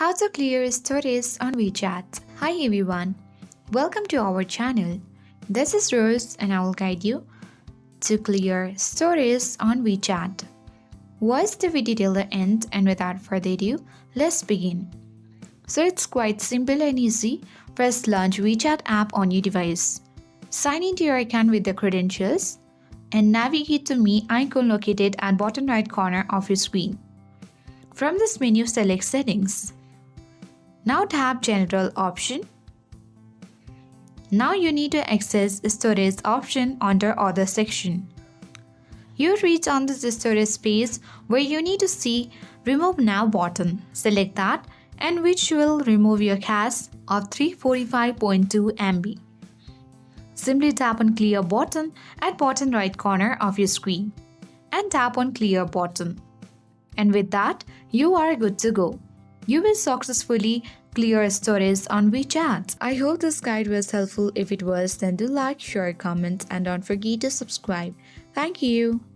How to clear stories on WeChat. Hi everyone, welcome to our channel. This is Rose and I will guide you to clear stories on WeChat. Watch the video till the end and without further ado, let's begin. So it's quite simple and easy. First launch WeChat app on your device. Sign into your account with the credentials and navigate to Me icon located at bottom right corner of your screen. From this menu, select Settings. Now tap General option. Now you need to access Storage option under Other section. You reach on this storage space where you need to see Remove Now button. Select that and which will remove your cache of 345.2 MB. Simply tap on Clear button at bottom right corner of your screen and tap on Clear button. And with that, you are good to go. You will successfully clear storage on WeChat. I hope this guide was helpful. If it was, then do like, share, comment, and don't forget to subscribe. Thank you.